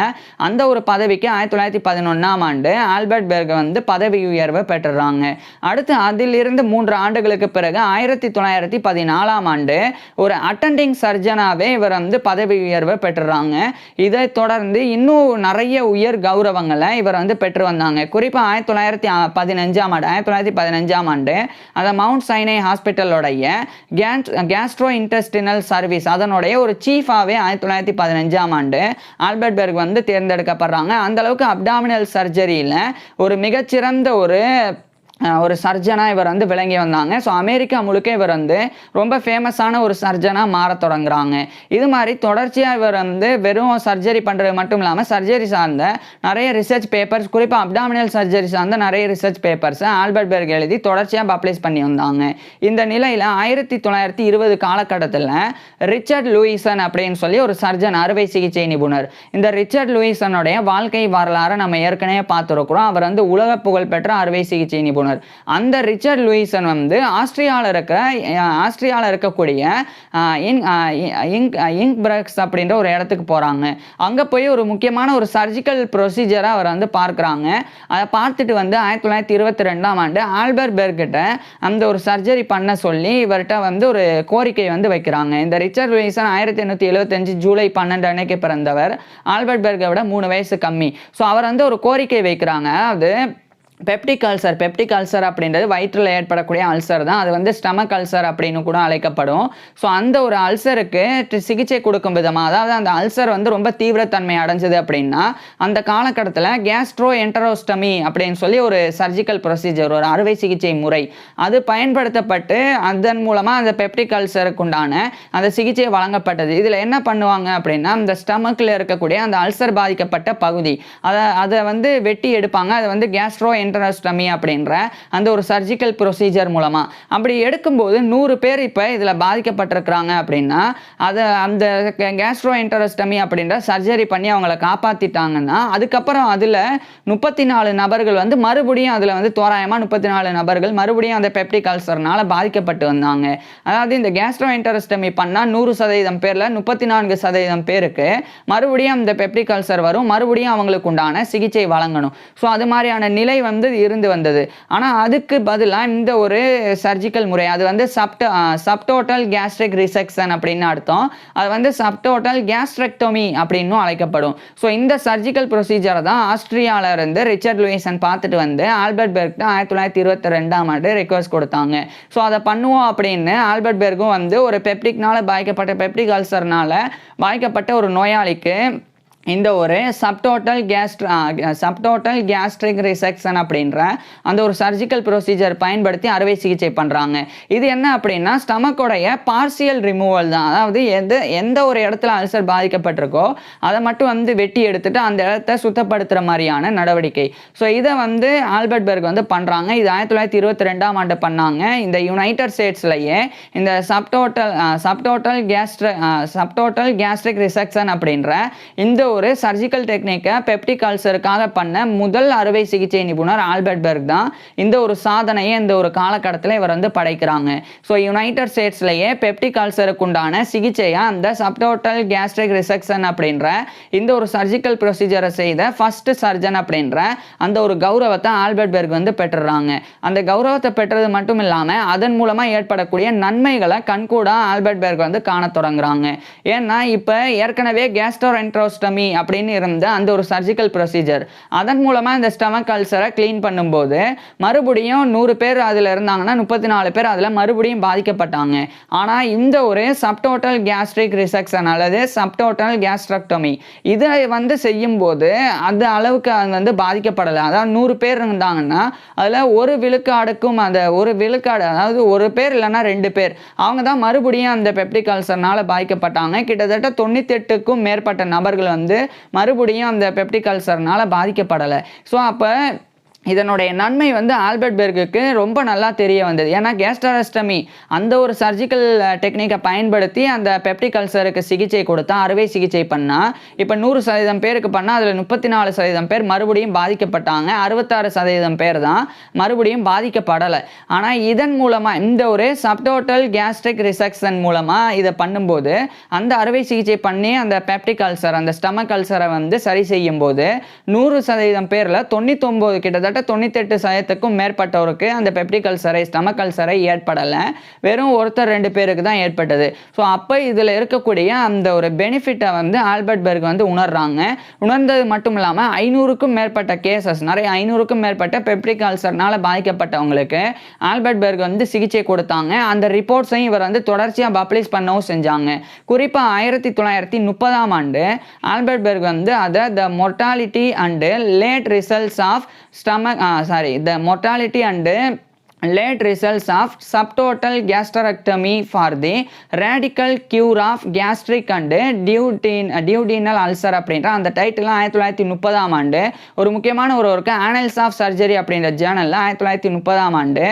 அந்த ஒரு பதவிக்கு 1911ஆம் ஆண்டு ஆல்பர்ட் பெர்க் வந்து பதவி உயர்வு பெற்றுறாங்க. அடுத்து அதிலிருந்து 3 ஆண்டுகளுக்கு பிறகு 1914ஆம் ஆண்டு ஒரு அட்டெண்டிங் சர்ஜனாகவே இவர் வந்து பதவி உயர்வு பெற்றுறாங்க. இதை தொடர்ந்து இன்னும் நிறைய உயர் கௌரவங்களை இவர் வந்து பெற்று வந்தாங்க. குறிப்பாக 1915ஆம் ஆண்டு அந்த மவுண்ட் சைனே ஹாஸ்பிட்டலோடைய கேஸ்ட்ரோ இன்டெஸ்டினல் சர்வீஸ் அதனுடைய ஒரு சீஃபாக 1915ஆம் ஆண்டு ஆல்பர்ட் பெர்க் வந்து தேர்ந்தெடுக்கப்படுறாங்க. அந்த அளவுக்கு அப்டாமினல் சர்ஜரியில் ஒரு மிகச்சிறந்த ஒரு ஒரு சர்ஜனாக இவர் வந்து விளங்கி வந்தாங்க. ஸோ அமெரிக்கா முழுக்க இவர் வந்து ரொம்ப ஃபேமஸான ஒரு சர்ஜனாக மாற தொடங்குறாங்க. இது மாதிரி தொடர்ச்சியாக இவர் வந்து வெறும் சர்ஜரி பண்ணுறது மட்டும் இல்லாமல் சர்ஜரி சார்ந்த நிறைய ரிசர்ச் பேப்பர்ஸ், குறிப்பாக அப்டாமினல் சர்ஜரி சார்ந்த நிறைய ரிசர்ச் பேப்பர்ஸை ஆல்பர்ட் பெர்க் எழுதி தொடர்ச்சியாக பப்ளிஷ் பண்ணி வந்தாங்க. இந்த நிலையில் 1920 காலகட்டத்தில் ரிச்சர்ட் லூயிசன் அப்படின்னு சொல்லி ஒரு சர்ஜன், அறுவை சிகிச்சை நிபுணர். இந்த ரிச்சர்ட் லூயிசனுடைய வாழ்க்கை வரலாறை நம்ம ஏற்கனவே பார்த்துருக்குறோம். அவர் வந்து உலக புகழ்பெற்ற அறுவை சிகிச்சை நிபுணர். அந்த ரிச்சர்ட் லூயிசன் வந்து ஆஸ்திரியாவில் இருக்கக்கூடிய இங்க்பிரக்ஸ் அப்படின்ற ஒரு இடத்துக்கு போகிறாங்க. அங்கே போய் ஒரு முக்கியமான ஒரு சர்ஜிக்கல் ப்ரொசீஜரை அவர் வந்து பார்க்குறாங்க. அதை பார்த்துட்டு வந்து 1922ஆம் ஆண்டு ஆல்பர்ட் பெர்க்கிட்ட அந்த ஒரு சர்ஜரி பண்ண சொல்லி இவர்கிட்ட வந்து ஒரு கோரிக்கை வந்து வைக்கிறாங்க. இந்த ரிச்சர்ட் லூயிசன் 1875 ஜூலை 12 அன்னைக்கு பிறந்தவர். ஆல்பர்ட் பெர்க்கை விட 3 வயசு கம்மி. ஸோ அவர் வந்து ஒரு கோரிக்கை வைக்கிறாங்க. அது பெப்டிக் அல்சர் அப்படின்றது வயிற்றில் ஏற்படக்கூடிய அல்சர் தான். அது வந்து ஸ்டமக் அல்சர் அப்படின்னு கூட அழைக்கப்படும். ஸோ அந்த ஒரு அல்சருக்கு சிகிச்சை கொடுக்கும் விதமாக, அதாவது அந்த அல்சர் வந்து ரொம்ப தீவிரத்தன்மை அடைஞ்சது அப்படின்னா அந்த காலகட்டத்தில் கேஸ்ட்ரோ என்டரோஸ்டமி அப்படின்னு சொல்லி ஒரு சர்ஜிக்கல் ப்ரொசீஜர், ஒரு அறுவை சிகிச்சை முறை அது பயன்படுத்தப்பட்டு அதன் மூலமாக அந்த பெப்டிக் அல்சருக்கு உண்டான அந்த சிகிச்சை வழங்கப்பட்டது. இதில் என்ன பண்ணுவாங்க அப்படின்னா, அந்த ஸ்டமக்கில் இருக்கக்கூடிய அந்த அல்சர் பாதிக்கப்பட்ட பகுதி அதை வந்து வெட்டி எடுப்பாங்க. அது வந்து கேஸ்ட்ரோ என்டரோஸ்டமி அப்படின்ற அந்த ஒரு சர்ஜிக்கல் ப்ரொசீஜர் மூலமா அப்படி எடுக்கும்போது 100 பேர் இப்போ இதில் பாதிக்கப்பட்டிருக்கிறாங்க அப்படின்னா அதை அந்த கேஸ்ட்ரோ என்டரோஸ்டமி அப்படின்ற சர்ஜரி பண்ணி அவங்கள காப்பாற்றிட்டாங்கன்னா அதுக்கப்புறம் அதில் 34 நபர்கள் வந்து மறுபடியும் அதில் வந்து தோராயமாக 34 நபர்கள் மறுபடியும் அந்த பெப்டிக் அல்சர்னால பாதிக்கப்பட்டு வந்தாங்க. அதாவது இந்த கேஸ்ட்ரோ என்டரோஸ்டமி பண்ணால் 100% பேரில் 34% பேருக்கு மறுபடியும் அந்த பெப்டிக் அல்சர் வரும், மறுபடியும் அவங்களுக்கு உண்டான சிகிச்சை வழங்கணும். ஸோ அது மாதிரியான நிலை வந்து இருந்து வந்தது. ஆனால் அதுக்கு பதிலாக இந்த ஒரு சர்ஜிக்கல் முறை, அது வந்து சப்டோட்டல் கேஸ்ட்ரிக் ரிசெக்ஷன் அப்படின்னு அர்த்தம். அது வந்து சப்டோட்டல் கேஸ்ட்ரெக்டோமி அப்படின்னும் அழைக்கப்படும். ஸோ இந்த சர்ஜிக்கல் ப்ரொசீஜரை தான் ஆஸ்திரியாவில் இருந்து ரிச்சர்ட் லூயிசன் பார்த்துட்டு வந்து ஆல்பர்ட் பெர்க் 1922ஆம் ஆண்டு ரெக்வஸ்ட் கொடுத்தாங்க. ஸோ அதை பண்ணுவோம் அப்படின்னு ஆல்பர்ட் பெர்க்கும் வந்து ஒரு பெப்டிக்னால பாதிக்கப்பட்ட பெப்டிக் அல்சர்னால பாதிக்கப்பட்ட ஒரு நோயாளிக்கு இந்த ஒரு சப்டோட்டல் கேஸ்ட்ரிக் ரிசெக்ஷன் அப்படின்ற அந்த ஒரு சர்ஜிக்கல் ப்ரொசீஜர் பயன்படுத்தி அறுவை சிகிச்சை பண்ணுறாங்க. இது என்ன அப்படின்னா ஸ்டமக்கோடைய பார்சியல் ரிமூவல் தான். அதாவது எந்த ஒரு இடத்துல அல்சர் பாதிக்கப்பட்டிருக்கோ அதை மட்டும் வந்து வெட்டி எடுத்துட்டு அந்த இடத்த சுத்தப்படுத்துகிற மாதிரியான நடவடிக்கை. ஸோ இதை வந்து ஆல்பர்ட் பெர்க் வந்து பண்ணுறாங்க. இது 1922ஆம் ஆண்டு பண்ணாங்க. இந்த யுனைடெட் ஸ்டேட்ஸ்லேயே இந்த சப்டோட்டல் கேஸ்ட்ரிக் ரிசெக்ஷன் அப்படின்ற இந்த ஒரு சர்ஜிக்கல் டெக்னிக்கை பெப்டிக் அல்சருக்காக பண்ண முதல் அறுவை சிகிச்சை நிபுணர் ஆல்பர்ட் பெர்க் தான். இந்த ஒரு சாதனையை இந்த ஒரு காலகட்டத்தில் இவர் வந்து படைக்கிறாங்க. ஸோ யுனைடெட் ஸ்டேட்ஸ்லேயே பெப்டிக் அல்சருக்கு உண்டான சிகிச்சையாக அந்த சப்டோட்டல் கேஸ்ட்ரிக் ரிசெக்ஷன் அப்படின்ற இந்த ஒரு சர்ஜிக்கல் ப்ரொசீஜரை செய்த ஃபர்ஸ்ட் சர்ஜன் அப்படின்ற அந்த ஒரு கௌரவத்தை ஆல்பர்ட் பெர்க் வந்து பெற்றுறாங்க. அந்த கௌரவத்தை பெற்றது மட்டும் இல்லாமல் அதன் மூலமாக ஏற்படக்கூடிய நன்மைகளை கண்கூட ஆல்பர்ட் பெர்க் வந்து காண தொடங்குறாங்க. ஏன்னா இப்போ ஏற்கனவே கேஸ்ட்ரோஎன்டரோஸ்டமி அப்படின்னு இருந்த அந்த ஒரு சர்ஜிக்கல் ப்ரொசீஜர் அதன் மூலமா இந்த ஸ்டமக் அல்சரை கிளீன் பண்ணும்போது மறுபடியும் 100 பேர் அதில் இருந்தாங்கன்னா 34 பேர் அதில் மறுபடியும் பாதிக்கப்பட்டாங்க. ஆனால் இந்த ஒரு சப்டோட்டல் கேஸ்ட்ரிக் ரிசெக்ஷன் அல்லது சப்டோட்டல் கேஸ்ட்ரெக்டோமி இதை வந்து செய்யும் போது அந்த அளவுக்கு அது வந்து பாதிக்கப்படலை. அதாவது 100 பேர் இருந்தாங்கன்னா அதில் ஒரு விழுக்காடுக்கும் அந்த ஒரு விழுக்காடு, அதாவது ஒரு பேர் இல்லைன்னா 2 பேர் அவங்க தான் மறுபடியும் அந்த பெப்டிக் அல்சர்னால பாதிக்கப்பட்டாங்க. கிட்டத்தட்ட 98க்கும் மேற்பட்ட நபர்கள் வந்து மறுபடியும் அந்த பெப்டிக் அல்சர்னால பாதிக்கப்படலை. ஸோ அப்போ இதனுடைய நன்மை வந்து ஆல்பர்ட் பெர்க்குக்கு ரொம்ப நல்லா தெரிய வந்தது. ஏன்னா கேஸ்ட்ரோஸ்டமி அந்த ஒரு சர்ஜிக்கல் டெக்னிக்கை பயன்படுத்தி அந்த பெப்டிக் அல்சருக்கு சிகிச்சை கொடுத்தா, அறுவை சிகிச்சை பண்ணால் இப்போ 100% பேருக்கு பண்ணால் அதில் 34% பேர் மறுபடியும் பாதிக்கப்பட்டாங்க. 66% பேர் தான் மறுபடியும் பாதிக்கப்படலை. ஆனால் இதன் மூலமாக இந்த ஒரு சப்டோட்டல் கேஸ்ட்ரிக் ரிசெக்ஷன் மூலமாக இதை பண்ணும்போது அந்த அறுவை சிகிச்சை பண்ணி அந்த பெப்டிக் அல்சர் அந்த ஸ்டமக் அல்சரை வந்து சரி செய்யும் போது 100% பேரில் 99 கிட்டத்தட்ட 98%க்கும் மேற்பட்டவருக்கு அந்த பெப்டிக் அல்சரை ஸ்டமக் அல்சரை ஏற்படலை. வெறும் 1-2 பேருக்கு தான் ஏற்பட்டது. ஸோ அப்போ இதில் இருக்கக்கூடிய அந்த ஒரு பெனிஃபிட்டை வந்து ஆல்பர்ட் பெர்க் வந்து உணர்றாங்க. உணர்ந்தது மட்டும் இல்லாமல் 500க்கும் மேற்பட்ட கேசஸ், நிறைய 500க்கும் மேற்பட்ட பெப்டிக் அல்சர்னால பாதிக்கப்பட்டவங்களுக்கு ஆல்பர்ட் பெர்க் வந்து சிகிச்சை கொடுத்தாங்க. அந்த ரிப்போர்ட்ஸையும் இவர் வந்து தொடர்ச்சியாக பப்ளிஷ் பண்ணவும் செஞ்சாங்க. குறிப்பாக 1930ஆம் ஆண்டு ஆல்பர்ட் பெர்க் வந்து அதை the mortality and late results of stomach the mortality and late results of subtotal gastrectomy for the radical cure of gastric and duodenal ulcer அப்படின்ற அந்த டைட்டில் 1930ஆம் ஆண்டு ஒரு முக்கியமான ஒரு ஒர்க்கு ஆனல்ஸ் ஆஃப் சர்ஜரி அப்படின்ற ஜேர்னலில் 1930ஆம் ஆண்டு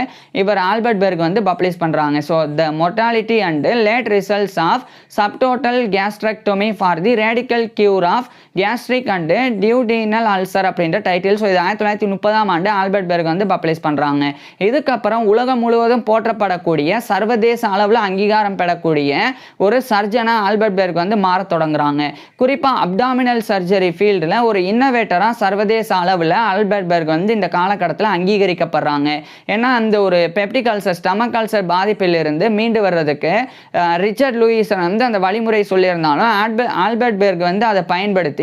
இவர் ஆல்பர்ட் பெர்க் வந்து பப்ளிஷ் பண்ணுறாங்க. So the mortality and late results of subtotal gastrectomy for the radical cure of gastric and duodenal ulcer அப்படின்ற டைட்டில். ஸோ இது 1930ஆம் ஆண்டு ஆல்பர்ட் பெர்க் வந்து பப்ளிஷ் பண்ணுறாங்க. இதுக்கப்புறம் உலகம் முழுவதும் போற்றப்படக்கூடிய சர்வதேச அளவில் அங்கீகாரம் பெறக்கூடிய ஒரு சர்ஜனா ஆல்பர்ட் பெர்க் வந்து மாற தொடங்குறாங்க. குறிப்பாக அப்டாமினல் சர்ஜரி ஃபீல்டில் ஒரு இன்னோவேட்டராக சர்வதேச அளவில் ஆல்பர்ட் பெர்க் வந்து இந்த காலகட்டத்தில் அங்கீகரிக்கப்படுறாங்க. ஏன்னா அந்த ஒரு பெப்டிக் அல்சர் ஸ்டமக் அல்சர் பாதிப்பிலிருந்து மீண்டு வர்றதுக்கு ரிச்சர்ட் லூயிஸ் வந்து அந்த வழிமுறை சொல்லியிருந்தாலும் ஆல்பர்ட் பெர்க் வந்து அதை பயன்படுத்தி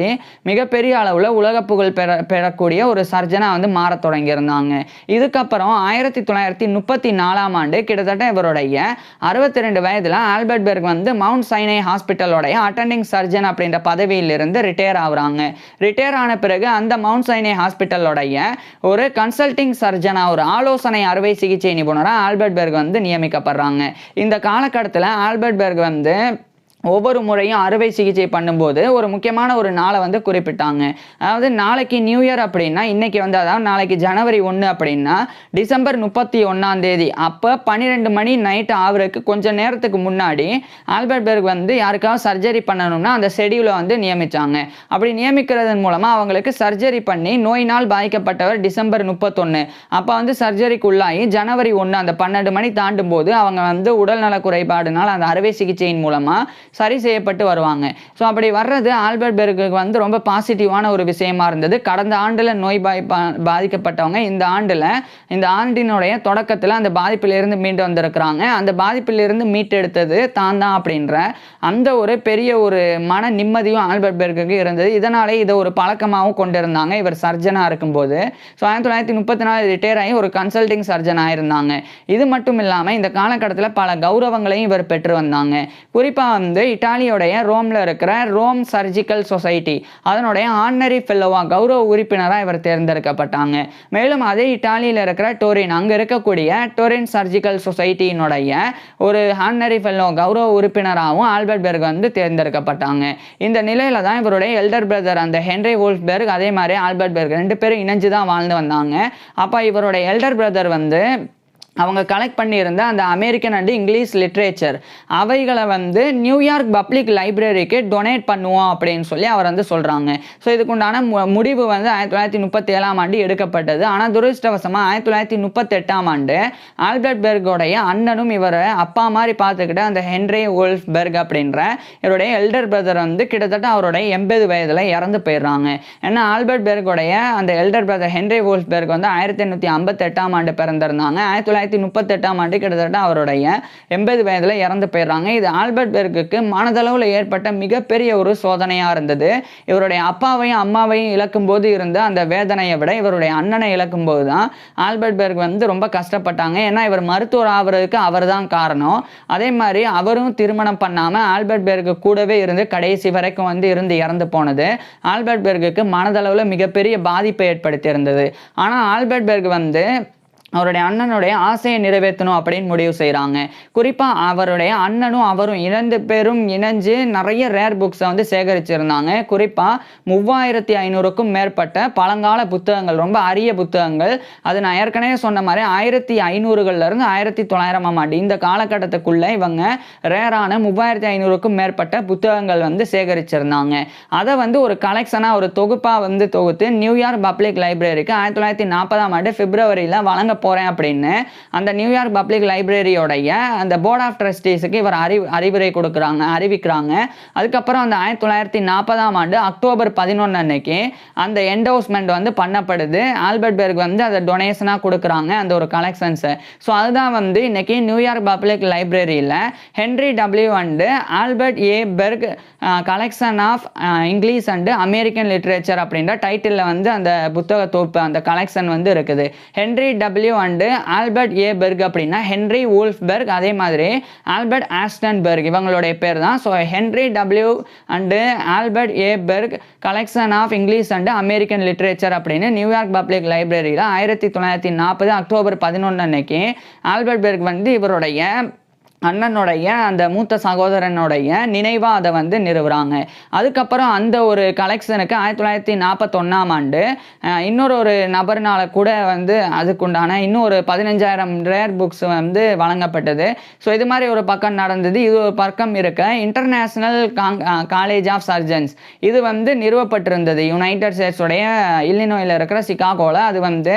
மிகப்பெரிய அளவில் உலக புகழ் பெறக்கூடிய ஒரு சர்ஜனா வந்து மாற தொடங்கியிருந்தாங்க. இதுக்கப்புறம் 1934ஆம் ஆண்டு கிட்டத்தட்ட இவருடைய 62 வயதில் ஆல்பர்ட் பெர்க் வந்து மவுண்ட் சைனை ஹாஸ்பிட்டலோடைய அட்டெண்டிங் சர்ஜன் அப்படின்ற பதவியிலிருந்து ரிட்டையர் ஆகுறாங்க. ரிட்டையர் ஆன பிறகு அந்த மவுண்ட் சைனை ஹாஸ்பிட்டலோடைய ஒரு கன்சல்டிங் சர்ஜனா ஒரு ஆலோசனை அறுவை சிகிச்சை நிபுணராக ஆல்பர்ட் பெர்க் வந்து நியமிக்கப்படுறாங்க. இந்த காலகட்டத்தில் ஆல்பர்ட் பெர்க் வந்து ஒவ்வொரு முறையும் அறுவை சிகிச்சை பண்ணும்போது ஒரு முக்கியமான ஒரு நாளை வந்து குறிப்பிட்டாங்க. அதாவது நாளைக்கு நியூ இயர் அப்படின்னா இன்னைக்கு வந்து அதாவது நாளைக்கு ஜனவரி 1 அப்படின்னா டிசம்பர் 31 அப்போ 12 மணி நைட்டு ஆவறதுக்கு கொஞ்சம் நேரத்துக்கு முன்னாடி ஆல்பர்ட் பெர்க் வந்து யாருக்காவது சர்ஜரி பண்ணணும்னா அந்த ஷெடியூலை வந்து நியமித்தாங்க. அப்படி நியமிக்கிறதன் மூலமாக அவங்களுக்கு சர்ஜரி பண்ணி நோயினால் பாதிக்கப்பட்டவர் டிசம்பர் 31 அப்போ வந்து சர்ஜரிக்குள்ளாகி ஜனவரி 1 அந்த 12 மணி தாண்டும் போது அவங்க வந்து உடல்நல குறைபாடுனால் அந்த அறுவை சிகிச்சையின் மூலமாக சரி செய்யப்பட்டு வருவாங்க. ஸோ அப்படி வர்றது ஆல்பர்ட் பெர்க்கு வந்து ரொம்ப பாசிட்டிவான ஒரு விஷயமா இருந்தது. கடந்த ஆண்டில் நோய் பாதிக்கப்பட்டவங்க இந்த ஆண்டினுடைய தொடக்கத்தில் அந்த பாதிப்பிலிருந்து மீண்டு வந்திருக்கிறாங்க. அந்த பாதிப்பிலிருந்து மீட்டெடுத்தது தான் அப்படின்ற அந்த ஒரு பெரிய ஒரு மன நிம்மதியும் ஆல்பர்ட் பெர்க்கு இருந்தது. இதனாலே இதை ஒரு பழக்கமாகவும் கொண்டிருந்தாங்க இவர் சர்ஜனாக இருக்கும்போது. ஸோ 1934 ரிட்டையர் ஆகி ஒரு கன்சல்டிங் சர்ஜனாக இருந்தாங்க. இது மட்டும் இல்லாமல் இந்த காலகட்டத்தில் பல கௌரவங்களையும் இவர் பெற்று வந்தாங்க. குறிப்பாக வந்து இத்தாலியோடைய ரோம்ல இருக்கிற ரோம் சர்ஜிக்கல் சொசைட்டி அதனுடைய ஆனரி ஃபெல்லோவா கௌரவ உறுப்பினராக இவர் தேர்ந்தெடுக்கப்பட்டாங்க. மேலும் அதே இத்தாலியில் இருக்கிற டோரின் அங்கே இருக்கக்கூடிய டோரின் சர்ஜிக்கல் சொசைட்டியினுடைய ஒரு ஆனரி ஃபெல்லோ கௌரவ உறுப்பினராகவும் ஆல்பர்ட் பெர்க் வந்து தேர்ந்தெடுக்கப்பட்டாங்க. இந்த நிலையில தான் இவருடைய எல்டர் பிரதர் அந்த ஹென்ரி வோல்ஃபெர்க் அதே மாதிரி ஆல்பர்ட் பெர்க் 2 பேரும் இணைஞ்சு தான் வாழ்ந்து வந்தாங்க. அப்போ இவருடைய எல்டர் பிரதர் வந்து அவங்க கலெக்ட் பண்ணியிருந்த அந்த அமெரிக்கன் அண்ட் இங்கிலீஷ் லிட்ரேச்சர் அவைகளை வந்து நியூயார்க் பப்ளிக் லைப்ரரிக்கு டொனேட் பண்ணுவோம் அப்படின்னு சொல்லி அவர் வந்து சொல்கிறாங்க. ஸோ இதுக்குண்டான முடிவு வந்து 1937ஆம் ஆண்டு எடுக்கப்பட்டது. ஆனால் துரதிர்ஷ்டவசமாக 1938ஆம் ஆண்டு ஆல்பர்ட் பெர்கோடைய அண்ணனும் இவரை அப்பா மாதிரி பார்த்துக்கிட்ட அந்த ஹென்ரி வோல்ஃபெர்க் அப்படின்ற இவருடைய எல்டர் பிரதர் வந்து கிட்டத்தட்ட அவருடைய 80 வயதில் இறந்து போயிடுறாங்க. ஏன்னா ஆல்பர்ட் பெர்கோடைய அந்த எல்டர் பிரதர் ஹென்ரி வோல்ஃபெர்க் வந்து 1858ஆம் ஆண்டு பிறந்திருந்தாங்க. 1938ஆம் ஆண்டு கிட்டத்தட்ட அவருடைய 80 வயதில் இறந்து போயிடுறாங்க. இது ஆல்பர்ட் பெர்க்குக்கு மனதளவில் ஏற்பட்ட மிகப்பெரிய ஒரு சோதனையாக இருந்தது. இவருடைய அப்பாவையும் அம்மாவையும் இழக்கும் போது இருந்த அந்த வேதனையை விட இவருடைய அண்ணனை இழக்கும் போது தான் ஆல்பர்ட் பெர்க் வந்து ரொம்ப கஷ்டப்பட்டாங்க. ஏன்னா இவர் மருத்துவர் ஆகிறதுக்கு அவர் தான் காரணம். அதே மாதிரி அவரும் திருமணம் பண்ணாமல் ஆல்பர்ட் பெர்க் கூடவே இருந்து கடைசி வரைக்கும் வந்து இருந்து இறந்து போனது ஆல்பர்ட் பெர்க்குக்கு மனதளவில் மிகப்பெரிய பாதிப்பை ஏற்படுத்தி இருந்தது. ஆனால் ஆல்பர்ட் பெர்க் வந்து அவருடைய அண்ணனுடைய ஆசையை நிறைவேற்றணும் அப்படின்னு முடிவு செய்கிறாங்க. குறிப்பாக அவருடைய அண்ணனும் அவரும் 2 பேரும் இணைஞ்சு நிறைய ரேர் புக்ஸை வந்து சேகரிச்சிருந்தாங்க. குறிப்பாக 3500க்கும் மேற்பட்ட பழங்கால புத்தகங்கள், ரொம்ப அரிய புத்தகங்கள். அது நான் ஏற்கனவே சொன்ன மாதிரி 1500களிலிருந்து 1900ஆம் ஆண்டு இந்த காலகட்டத்துக்குள்ளே இவங்க ரேரான 3500க்கும் மேற்பட்ட புத்தகங்கள் வந்து சேகரிச்சிருந்தாங்க. அதை வந்து ஒரு கலெக்ஷனாக ஒரு தொகுப்பாக வந்து தொகுத்து நியூயார்க் பப்ளிக் லைப்ரரிக்கு 1940ஆம் ஆண்டு பிப்ரவரியில் வழங்க போறேன் அப்படின்னு அந்த நியூயார்க் பப்ளிக் லைப்ரரியோடைய அந்த போர்ட் ஆஃப் ட்ரஸ்டீஸுக்கு இவர் அறிவுரை அறிவிக்கிறாங்க. அதுக்கப்புறம் அந்த 1940ஆம் ஆண்டு அக்டோபர் 11 அன்னைக்கு அந்த என்டோஸ்மெண்ட் வந்து பண்ணப்படுது. ஆல்பர்ட் பெர்க் வந்து அதை டொனேஷனாக கொடுக்குறாங்க அந்த ஒரு கலெக்ஷன்ஸை. ஸோ அதுதான் வந்து இன்னைக்கு நியூயார்க் பப்ளிக் லைப்ரரியில் Henry W and Albert A Berg collection of English and American literature அப்படின்ற டைட்டிலில் வந்து அந்த புத்தக தொகுப்பு அந்த கலெக்ஷன் வந்து இருக்குது. Henry W and Albert A பெர்க் அப்படின்னா ஹென்ரி வூல்ஃபெர்க், அதே மாதிரி ஆல்பர்ட் ஆஸ்டன்பெர்க் இவங்களுடைய பேர் தான். So Henry W and Albert A Berg collection of English and American literature அப்படின்னு நியூயார்க் பப்ளிக் லைப்ரரியில் 1940 அக்டோபர் 11 அன்னைக்கு ஆல்பர்ட் பெர்க் வந்து இவருடைய அண்ணனுடைய அந்த மூத்த சகோதரனுடைய நினைவாக அதை வந்து நிறுவுறாங்க. அதுக்கப்புறம் அந்த ஒரு கலெக்ஷனுக்கு 1941 இன்னொரு நபர்னால கூட வந்து அதுக்குண்டான இன்னும் ஒரு 15,000 ரேர் புக்ஸ் வந்து வழங்கப்பட்டது. ஸோ இது மாதிரி ஒரு பக்கம் நடந்தது. இது ஒரு பக்கம் இருக்க இன்டர்நேஷ்னல் காலேஜ் ஆஃப் சர்ஜன்ஸ் இது வந்து நிறுவப்பட்டிருந்தது யுனைடெட் ஸ்டேட்ஸுடைய இல்லினோயில் இருக்கிற சிகாகோவில். அது வந்து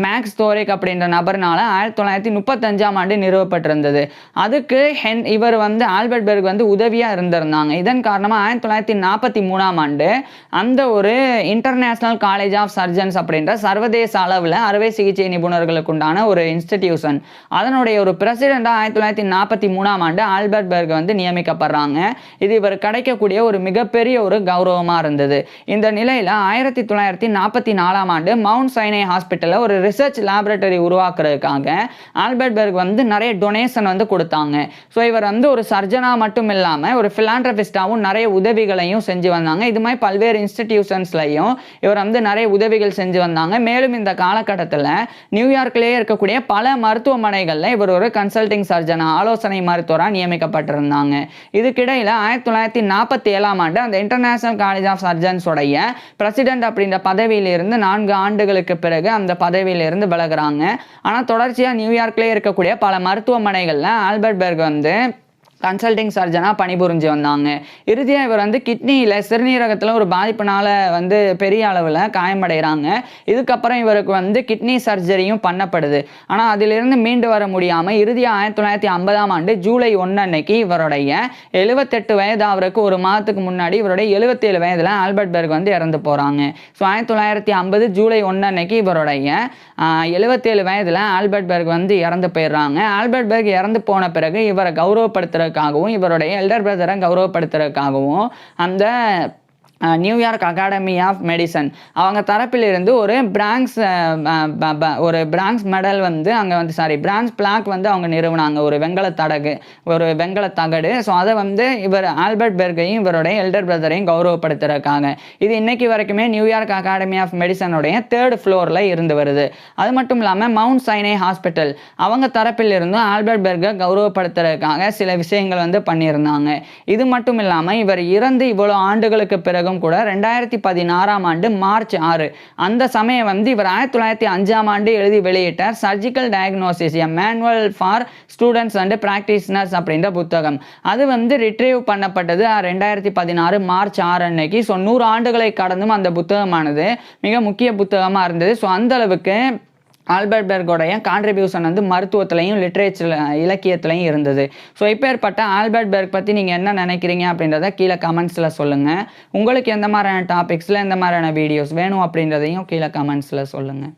மேக்ஸ் தோரிக் அப்படின்ற நபர்னால 1935 நிறுவப்பட்டிருந்தது. அதுக்கு இவர் வந்து ஆல்பர்ட் பெர்க் வந்து உதவியாக இருந்திருந்தாங்க. இதன் காரணமாக 1943 அந்த ஒரு இன்டர்நேஷ்னல் காலேஜ் ஆஃப் சர்ஜன்ஸ் அப்படின்ற சர்வதேச அளவில் அறுவை சிகிச்சை நிபுணர்களுக்கு உண்டான ஒரு இன்ஸ்டிடியூஷன் அதனுடைய ஒரு பிரசிடெண்டாக 1943 ஆல்பர்ட் பெர்க் வந்து நியமிக்கப்படுறாங்க. இது இவர் கிடைக்கக்கூடிய ஒரு மிகப்பெரிய ஒரு கௌரவமாக இருந்தது. இந்த நிலையில் 1944 மவுண்ட் சைனை ஹாஸ்பிட்டலில் ஒரு ரிசர்ச் லேபரட்டரி உருவாக்குறதுக்காக ஆல்பர்ட் பெர்க் வந்து நிறைய டொனேஷன் வந்து கொடுத்தாங்க. ஸோ இவர் வந்து ஒரு சர்ஜனாக மட்டும் இல்லாமல் ஒரு ஃபிலான்ட்ரபிஸ்டாகவும் நிறைய உதவிகளையும் செஞ்சு வந்தாங்க. இது மாதிரி பல்வேறு இன்ஸ்டிடியூஷன்ஸ்லையும் இவர் வந்து நிறைய உதவிகள் செஞ்சு வந்தாங்க. மேலும் இந்த காலகட்டத்தில் நியூயார்க்லேயே இருக்கக்கூடிய பல மருத்துவமனைகளில் இவர் ஒரு கன்சல்டிங் சர்ஜனாக ஆலோசனை மருத்துவராக நியமிக்கப்பட்டிருந்தாங்க. இதுக்கிடையில் 1947 அந்த இன்டர்நேஷனல் காலேஜ் ஆஃப் சர்ஜன்ஸ் உடைய பிரசிடென்ட் அப்படின்ற பதவியிலிருந்து 4 ஆண்டுகளுக்கு பிறகு அந்த பதவியிலிருந்து விலகுறாங்க. ஆனால் தொடர்ச்சியாக நியூயார்க்லேயே இருக்கக்கூடிய பல மருத்துவமனைகளில் ஆல்பர்ட் பெர்க் வந்து கன்சல்டிங் சர்ஜனாக பணிபுரிஞ்சு வந்தாங்க. இறுதியாக இவர் வந்து கிட்னியில் சிறுநீரகத்தில் ஒரு பாதிப்பினால் வந்து பெரிய அளவில் காயமடைகிறாங்க. இதுக்கப்புறம் இவருக்கு வந்து கிட்னி சர்ஜரியும் பண்ணப்படுது. ஆனால் அதிலிருந்து மீண்டு வர முடியாமல் இறுதியாக 1950 ஜூலை 1 அன்னைக்கு இவருடைய 78 வயது அவருக்கு ஒரு மாதத்துக்கு முன்னாடி இவருடைய 77 வயதில் ஆல்பர்ட் பெர்க் வந்து இறந்து போகிறாங்க. ஸோ 1950 ஜூலை 1 அன்னைக்கு இவருடைய 77 வயதில் ஆல்பர்ட் பெர்க் வந்து இறந்து போயிடுறாங்க. ஆல்பர்ட் பெர்க் இறந்து போன பிறகு இவரை கௌரவப்படுத்துகிற இவருடைய எல்டர் பிரதரை கௌரவப்படுத்துறதுக்காகவும் அந்த நியூயார்க் அகாடமி ஆஃப் மெடிசன் அவங்க தரப்பிலிருந்து ஒரு பிரான்ஸ் மெடல் வந்து அங்கே வந்து பிரான்ஸ் பிளாக் வந்து அவங்க நிறுவனாங்க. ஒரு வெங்கல தகடு. ஸோ அதை வந்து இவர் ஆல்பர்ட் பெர்கையும் இவருடைய எல்டர் பிரதரையும் கௌரவப்படுத்துறதுக்காக இது இன்னைக்கு வரைக்குமே நியூயார்க் அகாடமி ஆஃப் மெடிசனுடைய 3rd ஃப்ளோரில் இருந்து வருது. அது மட்டும் இல்லாமல் மவுண்ட் சைனை ஹாஸ்பிட்டல் அவங்க தரப்பில் இருந்தும் ஆல்பர்ட் பெர்கை கௌரவப்படுத்துறதுக்காக சில விஷயங்கள் வந்து பண்ணியிருந்தாங்க. இது மட்டும் இல்லாமல் இவர் இறந்து இவ்வளோ ஆண்டுகளுக்கு பிறகு கூட 2016 மார்ச் 6 அந்த சமயம் வந்து இவர் 1905 எழுதி வெளியிட்டார் surgical diagnosis a manual for students and practitioners அப்படின்ற புத்தகம். அது வந்து ரிட்ரீவ் பண்ணப்பட்டது 2016 மார்ச் 6 அன்னைக்கு. ஸோ 100 ஆண்டுகளை கடந்தும் அந்த புத்தகமானது மிக முக்கிய புத்தகமாக இருந்தது. ஸோ அந்த அளவுக்கு ஆல்பர்ட் பெர்கோடைய கான்ட்ரிபியூஷன் வந்து மருத்துவத்திலையும் லிட்ரேச்சர் இலக்கியத்திலையும் இருந்தது. ஸோ இப்போ ஏற்பட்ட ஆல்பர்ட் பெர்க் பற்றி நீங்கள் என்ன நினைக்கிறீங்க அப்படின்றத கீழே கமெண்ட்ஸில் சொல்லுங்கள். உங்களுக்கு எந்த மாதிரியான டாபிக்ஸில் எந்த மாதிரியான வீடியோஸ் வேணும் அப்படின்றதையும் கீழே கமெண்ட்ஸில் சொல்லுங்கள்.